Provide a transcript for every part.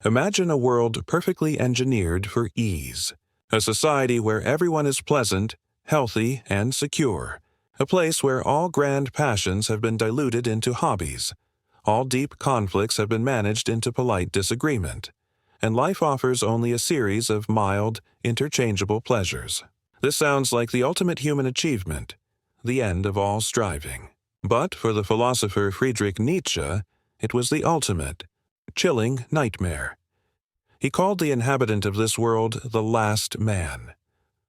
Imagine a world perfectly engineered for ease. A society where everyone is pleasant, healthy, and secure. A place where all grand passions have been diluted into hobbies. All deep conflicts have been managed into polite disagreement. And life offers only a series of mild, interchangeable pleasures. This sounds like the ultimate human achievement, the end of all striving. But for the philosopher Friedrich Nietzsche, it was the ultimate, chilling nightmare. He called the inhabitant of this world the last man.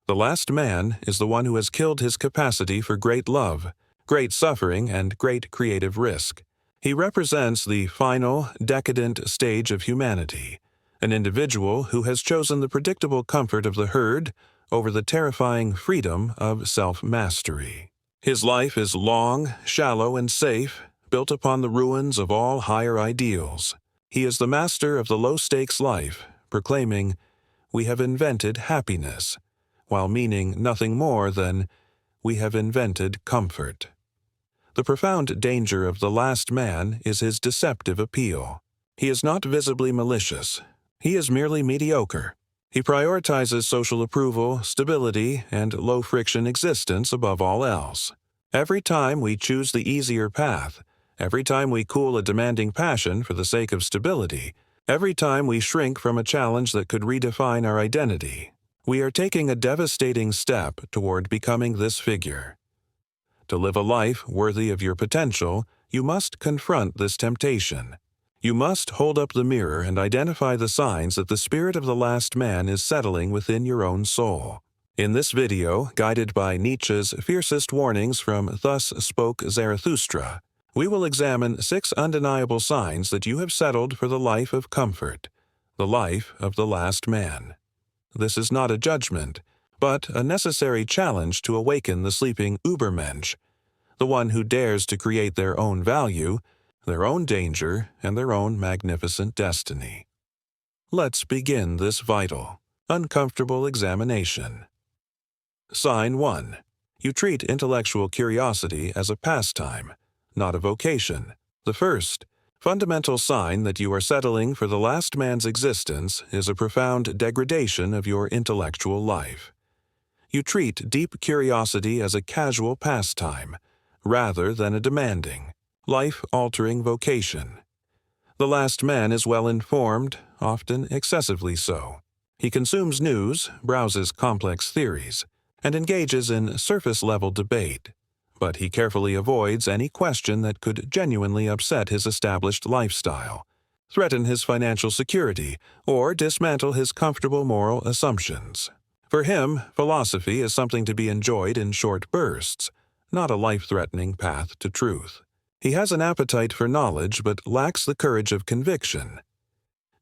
The last man is the one who has killed his capacity for great love, great suffering, and great creative risk. He represents the final, decadent stage of humanity, an individual who has chosen the predictable comfort of the herd over the terrifying freedom of self-mastery. His life is long, shallow, and safe, built upon the ruins of all higher ideals. He is the master of the low-stakes life, proclaiming, "We have invented happiness," while meaning nothing more than, "We have invented comfort." The profound danger of the last man is his deceptive appeal. He is not visibly malicious. He is merely mediocre. He prioritizes social approval, stability, and low-friction existence above all else. Every time we choose the easier path, every time we cool a demanding passion for the sake of stability, every time we shrink from a challenge that could redefine our identity, we are taking a devastating step toward becoming this figure. To live a life worthy of your potential, you must confront this temptation. You must hold up the mirror and identify the signs that the spirit of the last man is settling within your own soul. In this video, guided by Nietzsche's fiercest warnings from Thus Spoke Zarathustra, we will examine 6 undeniable signs that you have settled for the life of comfort, the life of the last man. This is not a judgment, but a necessary challenge to awaken the sleeping Übermensch, the one who dares to create their own value, their own danger, and their own magnificent destiny. Let's begin this vital, uncomfortable examination. Sign 1. You treat intellectual curiosity as a pastime, not a vocation. The first, fundamental sign that you are settling for the last man's existence is a profound degradation of your intellectual life. You treat deep curiosity as a casual pastime, rather than a demanding, life-altering vocation. The last man is well-informed, often excessively so. He consumes news, browses complex theories, and engages in surface-level debate, but he carefully avoids any question that could genuinely upset his established lifestyle, threaten his financial security, or dismantle his comfortable moral assumptions. For him, philosophy is something to be enjoyed in short bursts, not a life-threatening path to truth. He has an appetite for knowledge but lacks the courage of conviction.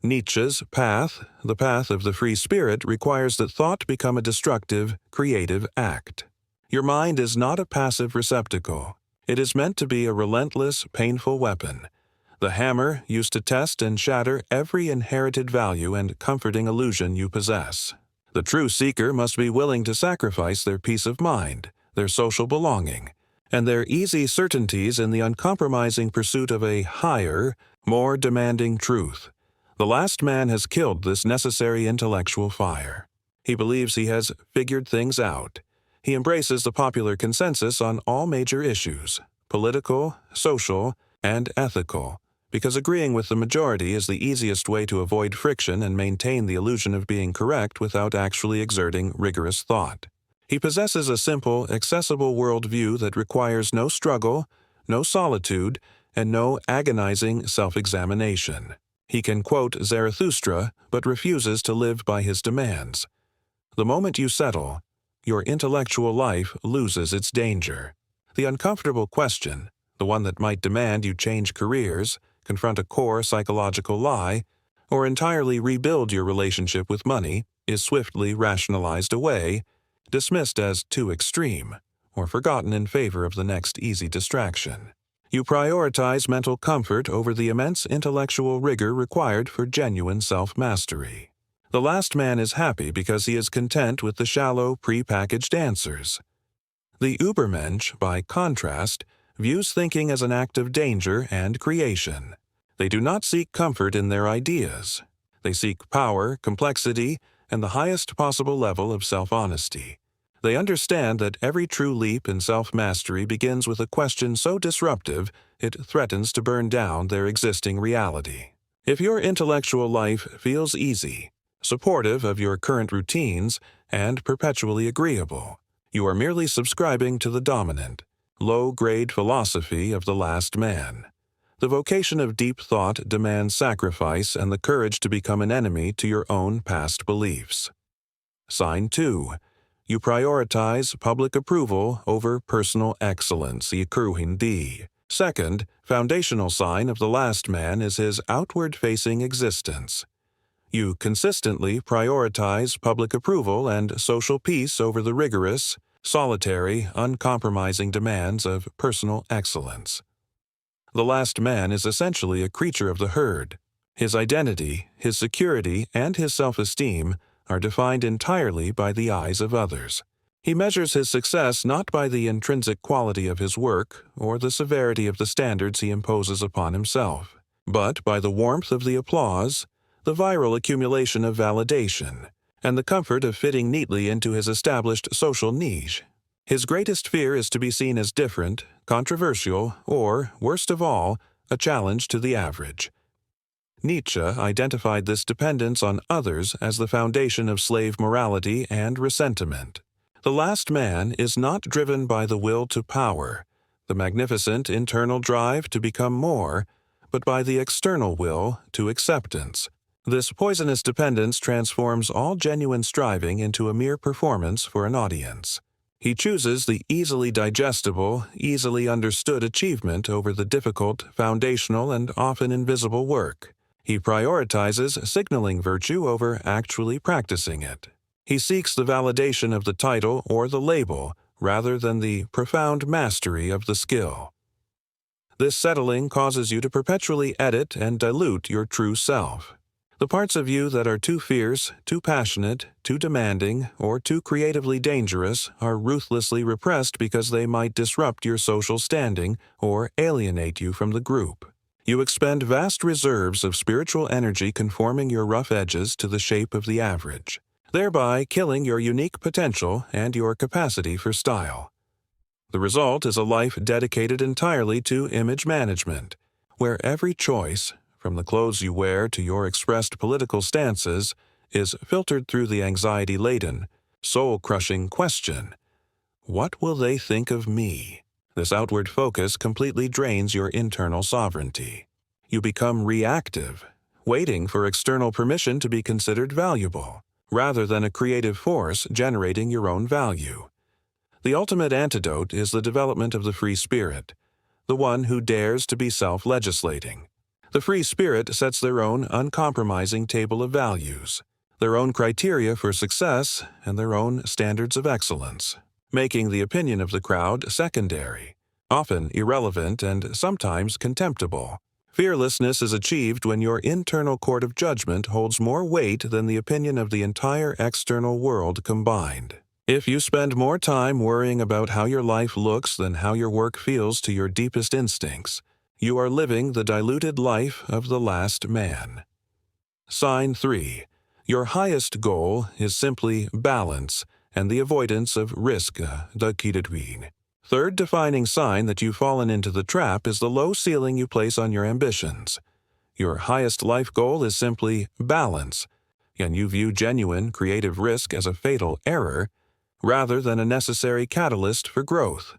Nietzsche's path, the path of the free spirit, requires that thought become a destructive, creative act. Your mind is not a passive receptacle. It is meant to be a relentless, painful weapon, the hammer used to test and shatter every inherited value and comforting illusion you possess. The true seeker must be willing to sacrifice their peace of mind, their social belonging, and their easy certainties in the uncompromising pursuit of a higher, more demanding truth. The last man has killed this necessary intellectual fire. He believes he has figured things out. He embraces the popular consensus on all major issues, political, social, and ethical, because agreeing with the majority is the easiest way to avoid friction and maintain the illusion of being correct without actually exerting rigorous thought. He possesses a simple, accessible worldview that requires no struggle, no solitude, and no agonizing self-examination. He can quote Zarathustra, but refuses to live by his demands. The moment you settle, your intellectual life loses its danger. The uncomfortable question, the one that might demand you change careers, confront a core psychological lie, or entirely rebuild your relationship with money, is swiftly rationalized away, dismissed as too extreme, or forgotten in favor of the next easy distraction. You prioritize mental comfort over the immense intellectual rigor required for genuine self-mastery. The last man is happy because he is content with the shallow, pre-packaged answers. The Übermensch, by contrast, views thinking as an act of danger and creation. They do not seek comfort in their ideas. They seek power, complexity, and the highest possible level of self-honesty. They understand that every true leap in self-mastery begins with a question so disruptive it threatens to burn down their existing reality. If your intellectual life feels easy, supportive of your current routines, and perpetually agreeable, you are merely subscribing to the dominant, low-grade philosophy of the last man. The vocation of deep thought demands sacrifice and the courage to become an enemy to your own past beliefs. Sign 2. You prioritize public approval over personal excellence. Second, foundational sign of the last man is his outward-facing existence. You consistently prioritize public approval and social peace over the rigorous, solitary, uncompromising demands of personal excellence. The last man is essentially a creature of the herd. His identity, his security, and his self-esteem are defined entirely by the eyes of others. He measures his success not by the intrinsic quality of his work or the severity of the standards he imposes upon himself, but by the warmth of the applause, the viral accumulation of validation, and the comfort of fitting neatly into his established social niche. His greatest fear is to be seen as different, controversial, or, worst of all, a challenge to the average. Nietzsche identified this dependence on others as the foundation of slave morality and resentment. The last man is not driven by the will to power, the magnificent internal drive to become more, but by the external will to acceptance. This poisonous dependence transforms all genuine striving into a mere performance for an audience. He chooses the easily digestible, easily understood achievement over the difficult, foundational, and often invisible work. He prioritizes signaling virtue over actually practicing it. He seeks the validation of the title or the label rather than the profound mastery of the skill. This settling causes you to perpetually edit and dilute your true self. The parts of you that are too fierce, too passionate, too demanding, or too creatively dangerous are ruthlessly repressed because they might disrupt your social standing or alienate you from the group. You expend vast reserves of spiritual energy conforming your rough edges to the shape of the average, thereby killing your unique potential and your capacity for style. The result is a life dedicated entirely to image management, where every choice, from the clothes you wear to your expressed political stances, is filtered through the anxiety-laden, soul-crushing question, "What will they think of me?" This outward focus completely drains your internal sovereignty. You become reactive, waiting for external permission to be considered valuable, rather than a creative force generating your own value. The ultimate antidote is the development of the free spirit, the one who dares to be self-legislating. The free spirit sets their own uncompromising table of values, their own criteria for success, and their own standards of excellence, making the opinion of the crowd secondary, often irrelevant and sometimes contemptible. Fearlessness is achieved when your internal court of judgment holds more weight than the opinion of the entire external world combined. If you spend more time worrying about how your life looks than how your work feels to your deepest instincts, you are living the diluted life of the last man. Sign 3. Your highest goal is simply balance and the avoidance of risk-averse. Third defining sign that you've fallen into the trap is the low ceiling you place on your ambitions. Your highest life goal is simply balance, and you view genuine creative risk as a fatal error rather than a necessary catalyst for growth.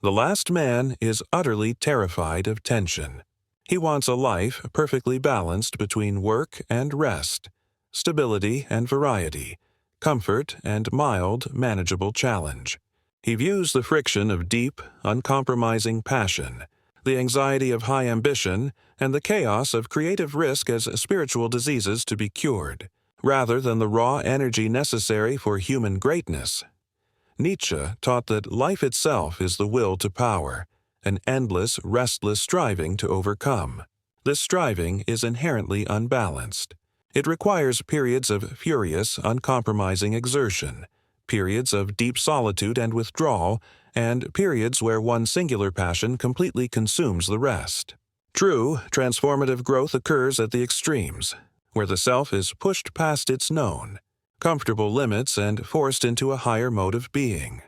The last man is utterly terrified of tension. He wants a life perfectly balanced between work and rest, stability and variety, comfort and mild, manageable challenge. He views the friction of deep, uncompromising passion, the anxiety of high ambition, and the chaos of creative risk as spiritual diseases to be cured, rather than the raw energy necessary for human greatness. Nietzsche taught that life itself is the will to power, an endless, restless striving to overcome. This striving is inherently unbalanced. It requires periods of furious, uncompromising exertion, periods of deep solitude and withdrawal, and periods where one singular passion completely consumes the rest. True, transformative growth occurs at the extremes, where the self is pushed past its known, comfortable limits and forced into a higher mode of being.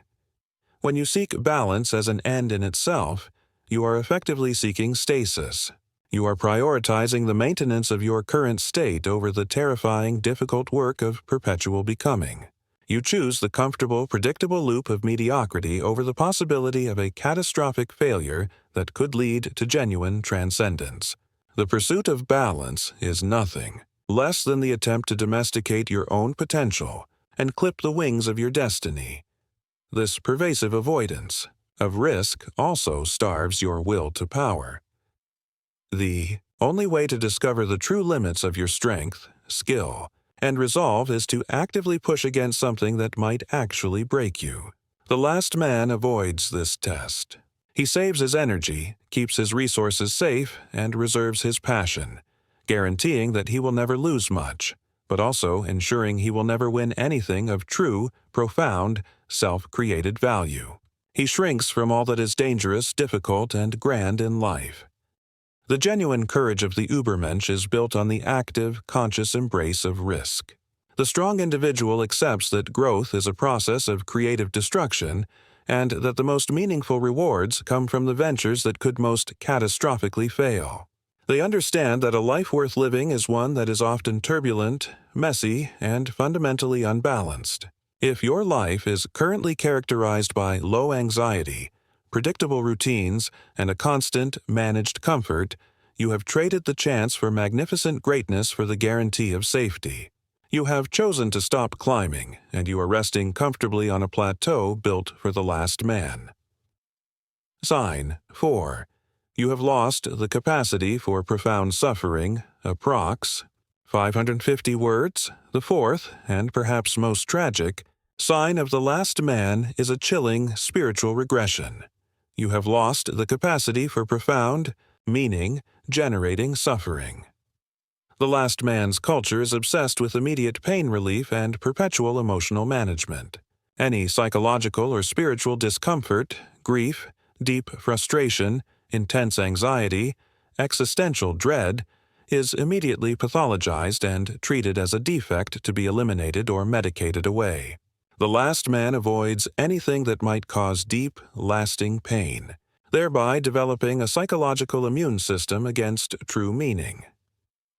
When you seek balance as an end in itself, you are effectively seeking stasis. You are prioritizing the maintenance of your current state over the terrifying, difficult work of perpetual becoming. You choose the comfortable, predictable loop of mediocrity over the possibility of a catastrophic failure that could lead to genuine transcendence. The pursuit of balance is nothing less than the attempt to domesticate your own potential and clip the wings of your destiny. This pervasive avoidance of risk also starves your will to power. The only way to discover the true limits of your strength, skill, and resolve is to actively push against something that might actually break you. The last man avoids this test. He saves his energy, keeps his resources safe, and reserves his passion, guaranteeing that he will never lose much, but also ensuring he will never win anything of true, profound, self-created value. He shrinks from all that is dangerous, difficult, and grand in life. The genuine courage of the Übermensch is built on the active, conscious embrace of risk. The strong individual accepts that growth is a process of creative destruction and that the most meaningful rewards come from the ventures that could most catastrophically fail. They understand that a life worth living is one that is often turbulent, messy, and fundamentally unbalanced. If your life is currently characterized by low anxiety, predictable routines, and a constant, managed comfort, you have traded the chance for magnificent greatness for the guarantee of safety. You have chosen to stop climbing, and you are resting comfortably on a plateau built for the last man. Sign 4. You have lost the capacity for profound suffering, approx. 550 words. The fourth, and perhaps most tragic, sign of the last man is a chilling spiritual regression. You have lost the capacity for profound, meaning-generating suffering. The last man's culture is obsessed with immediate pain relief and perpetual emotional management. Any psychological or spiritual discomfort, grief, deep frustration, intense anxiety, existential dread, is immediately pathologized and treated as a defect to be eliminated or medicated away. The last man avoids anything that might cause deep, lasting pain, thereby developing a psychological immune system against true meaning.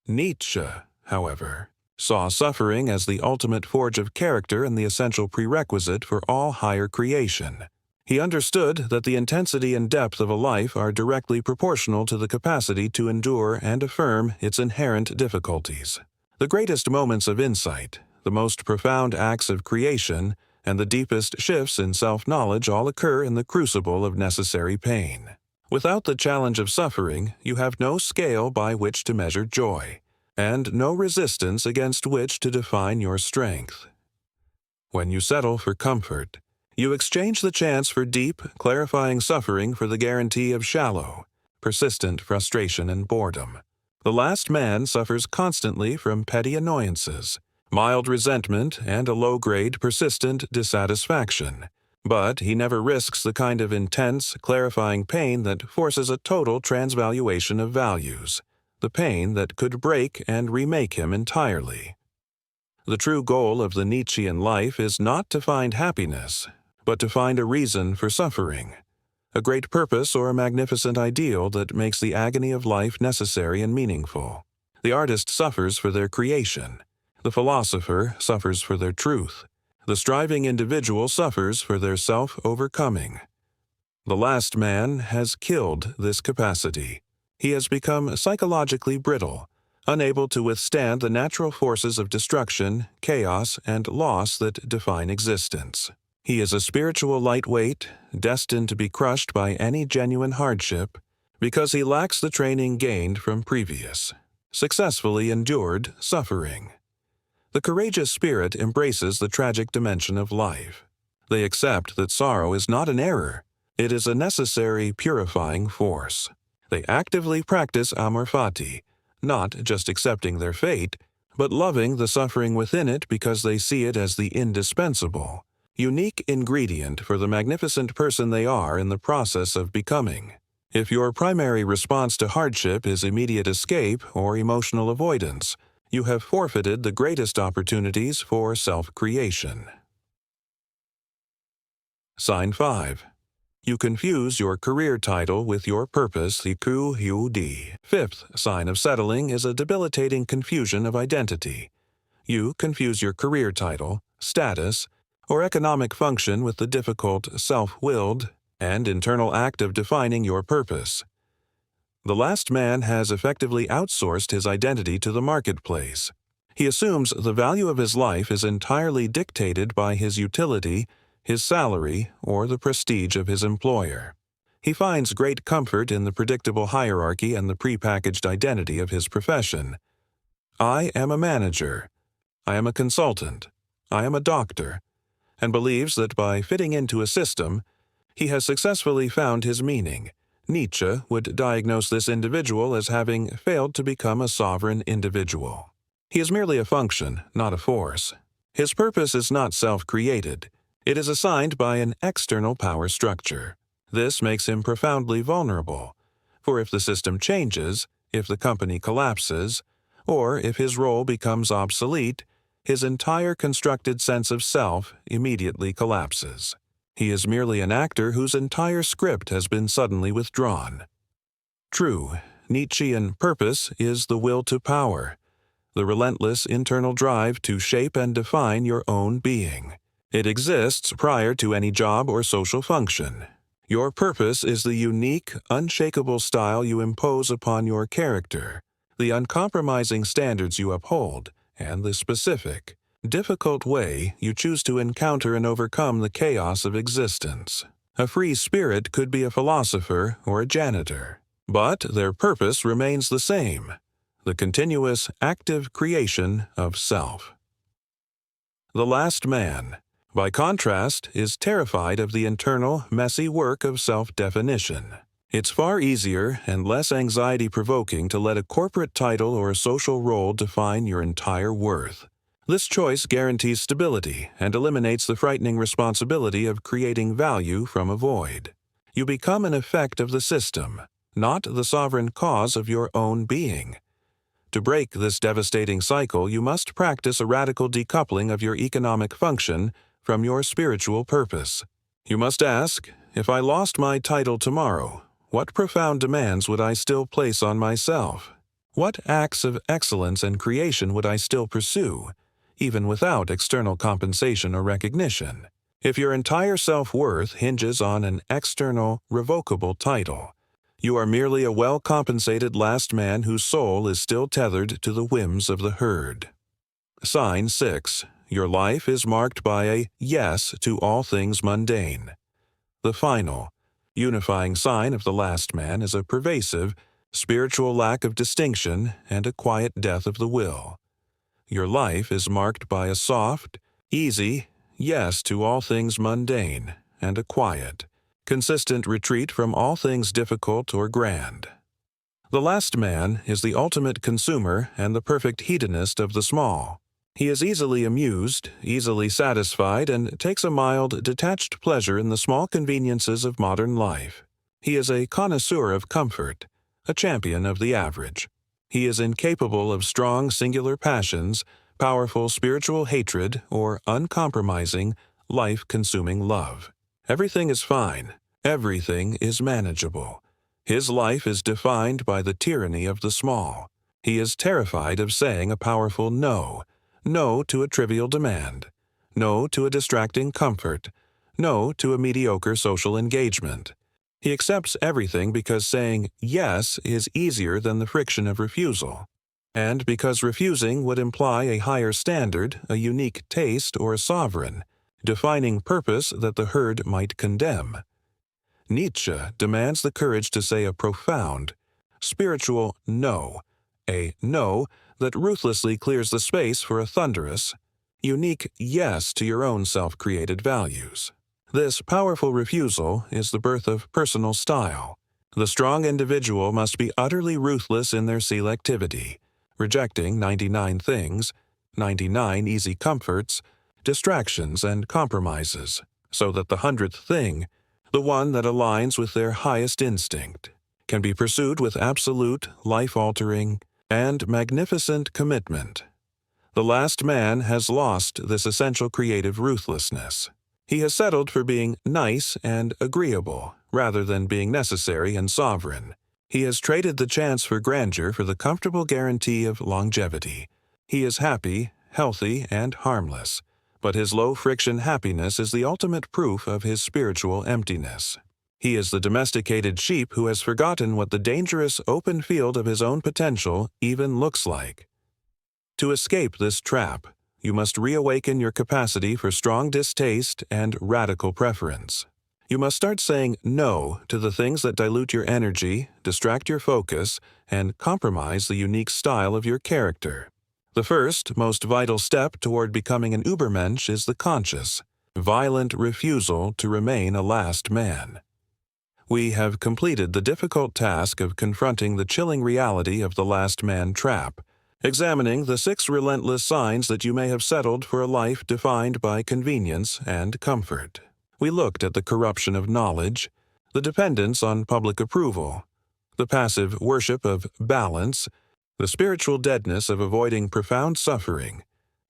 Nietzsche, however, saw suffering as the ultimate forge of character and the essential prerequisite for all higher creation. He understood that the intensity and depth of a life are directly proportional to the capacity to endure and affirm its inherent difficulties. The greatest moments of insight, the most profound acts of creation, and the deepest shifts in self-knowledge all occur in the crucible of necessary pain. Without the challenge of suffering, you have no scale by which to measure joy, and no resistance against which to define your strength. When you settle for comfort, you exchange the chance for deep, clarifying suffering for the guarantee of shallow, persistent frustration and boredom. The last man suffers constantly from petty annoyances, mild resentment, and a low-grade, persistent dissatisfaction. But he never risks the kind of intense, clarifying pain that forces a total transvaluation of values, the pain that could break and remake him entirely. The true goal of the Nietzschean life is not to find happiness, but to find a reason for suffering, a great purpose or a magnificent ideal that makes the agony of life necessary and meaningful. The artist suffers for their creation. The philosopher suffers for their truth. The striving individual suffers for their self-overcoming. The last man has killed this capacity. He has become psychologically brittle, unable to withstand the natural forces of destruction, chaos, and loss that define existence. He is a spiritual lightweight, destined to be crushed by any genuine hardship, because he lacks the training gained from previous, successfully endured suffering. The courageous spirit embraces the tragic dimension of life. They accept that sorrow is not an error. It is a necessary purifying force. They actively practice amor fati, not just accepting their fate, but loving the suffering within it because they see it as the indispensable, unique ingredient for the magnificent person they are in the process of becoming. If your primary response to hardship is immediate escape or emotional avoidance, You have forfeited the greatest opportunities for self-creation. Sign 5. You confuse your career title with your purpose, the fifth sign of settling is a debilitating confusion of identity. You confuse your career title, status, or economic function with the difficult, self-willed, and internal act of defining your purpose. The last man has effectively outsourced his identity to the marketplace. He assumes the value of his life is entirely dictated by his utility, his salary, or the prestige of his employer. He finds great comfort in the predictable hierarchy and the prepackaged identity of his profession. I am a manager. I am a consultant. I am a doctor, and believes that by fitting into a system, he has successfully found his meaning. Nietzsche would diagnose this individual as having failed to become a sovereign individual. He is merely a function, not a force. His purpose is not self-created. It is assigned by an external power structure. This makes him profoundly vulnerable, for if the system changes, if the company collapses, or if his role becomes obsolete, his entire constructed sense of self immediately collapses. He is merely an actor whose entire script has been suddenly withdrawn. True, Nietzschean purpose is the will to power, the relentless internal drive to shape and define your own being. It exists prior to any job or social function. Your purpose is the unique, unshakable style you impose upon your character, the uncompromising standards you uphold, and the specific, difficult way you choose to encounter and overcome the chaos of existence. A free spirit could be a philosopher or a janitor, but their purpose remains the same, the continuous, active creation of self. The last man, by contrast, is terrified of the internal, messy work of self-definition. It's far easier and less anxiety-provoking to let a corporate title or a social role define your entire worth. This choice guarantees stability and eliminates the frightening responsibility of creating value from a void. You become an effect of the system, not the sovereign cause of your own being. To break this devastating cycle, you must practice a radical decoupling of your economic function from your spiritual purpose. You must ask, if I lost my title tomorrow, what profound demands would I still place on myself? What acts of excellence and creation would I still pursue, even without external compensation or recognition? If your entire self-worth hinges on an external, revocable title, you are merely a well-compensated last man whose soul is still tethered to the whims of the herd. Sign 6. Your life is marked by a yes to all things mundane. The final, unifying sign of the last man is a pervasive, spiritual lack of distinction and a quiet death of the will. Your life is marked by a soft, easy yes to all things mundane and a quiet, consistent retreat from all things difficult or grand. The last man is the ultimate consumer and the perfect hedonist of the small. He is easily amused, easily satisfied, and takes a mild, detached pleasure in the small conveniences of modern life. He is a connoisseur of comfort, a champion of the average. He is incapable of strong, singular passions, powerful spiritual hatred, or uncompromising, life-consuming love. Everything is fine. Everything is manageable. His life is defined by the tyranny of the small. He is terrified of saying a powerful no. No to a trivial demand. No to a distracting comfort. No to a mediocre social engagement. He accepts everything because saying yes is easier than the friction of refusal, and because refusing would imply a higher standard, a unique taste, or a sovereign, defining purpose that the herd might condemn. Nietzsche demands the courage to say a profound, spiritual no, a no that ruthlessly clears the space for a thunderous, unique yes to your own self-created values. This powerful refusal is the birth of personal style. The strong individual must be utterly ruthless in their selectivity, rejecting 99 things, 99 easy comforts, distractions, and compromises, so that the 100th thing, the one that aligns with their highest instinct, can be pursued with absolute, life-altering, and magnificent commitment. The last man has lost this essential creative ruthlessness. He has settled for being nice and agreeable, rather than being necessary and sovereign. He has traded the chance for grandeur for the comfortable guarantee of longevity. He is happy, healthy, and harmless, but his low-friction happiness is the ultimate proof of his spiritual emptiness. He is the domesticated sheep who has forgotten what the dangerous open field of his own potential even looks like. To escape this trap, you must reawaken your capacity for strong distaste and radical preference. You must start saying no to the things that dilute your energy, distract your focus, and compromise the unique style of your character. The first, most vital step toward becoming an Übermensch is the conscious, violent refusal to remain a last man. We have completed the difficult task of confronting the chilling reality of the last man trap, examining the 6 relentless signs that you may have settled for a life defined by convenience and comfort. We looked at the corruption of knowledge, the dependence on public approval, the passive worship of balance, the spiritual deadness of avoiding profound suffering,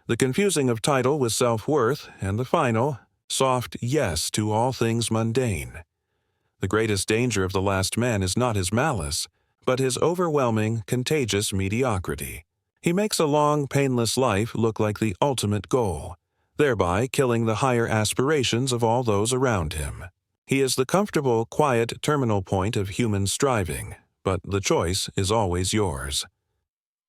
the confusing of title with self-worth, and the final, soft yes to all things mundane. The greatest danger of the last man is not his malice, but his overwhelming, contagious mediocrity. He makes a long, painless life look like the ultimate goal, thereby killing the higher aspirations of all those around him. He is the comfortable, quiet terminal point of human striving, but the choice is always yours.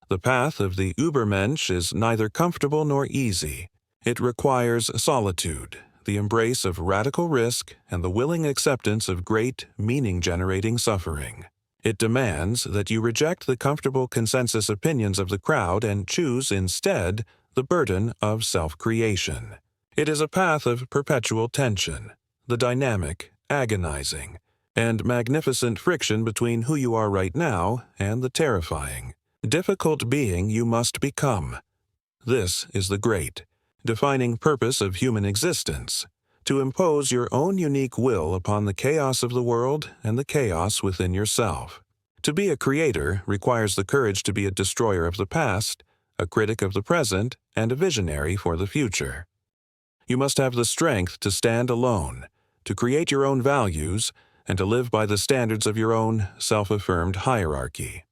The path of the Übermensch is neither comfortable nor easy. It requires solitude, the embrace of radical risk, and the willing acceptance of great, meaning-generating suffering. It demands that you reject the comfortable consensus opinions of the crowd and choose instead the burden of self-creation. It is a path of perpetual tension, the dynamic, agonizing, and magnificent friction between who you are right now and the terrifying, difficult being you must become. This is the great, defining purpose of human existence, to impose your own unique will upon the chaos of the world and the chaos within yourself. To be a creator requires the courage to be a destroyer of the past, a critic of the present, and a visionary for the future. You must have the strength to stand alone, to create your own values, and to live by the standards of your own self-affirmed hierarchy.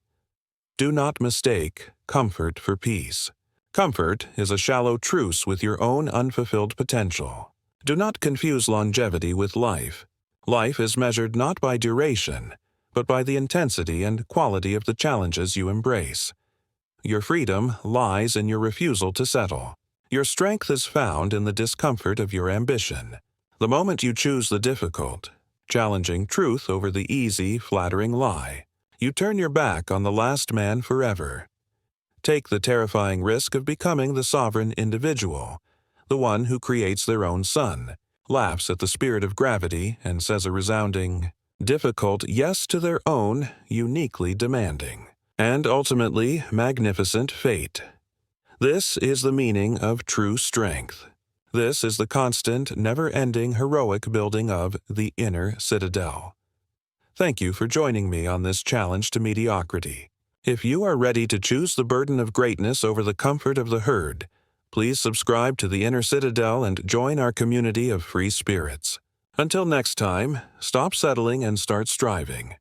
Do not mistake comfort for peace. Comfort is a shallow truce with your own unfulfilled potential. Do not confuse longevity with life. Life is measured not by duration, but by the intensity and quality of the challenges you embrace. Your freedom lies in your refusal to settle. Your strength is found in the discomfort of your ambition. The moment you choose the difficult, challenging truth over the easy, flattering lie, you turn your back on the last man forever. Take the terrifying risk of becoming the sovereign individual, the one who creates their own sun, laughs at the spirit of gravity, and says a resounding, difficult yes to their own, uniquely demanding, and ultimately magnificent fate. This is the meaning of true strength. This is the constant, never-ending heroic building of the inner citadel. Thank you for joining me on this challenge to mediocrity. If you are ready to choose the burden of greatness over the comfort of the herd, please subscribe to the Inner Citadel and join our community of free spirits. Until next time, stop settling and start striving.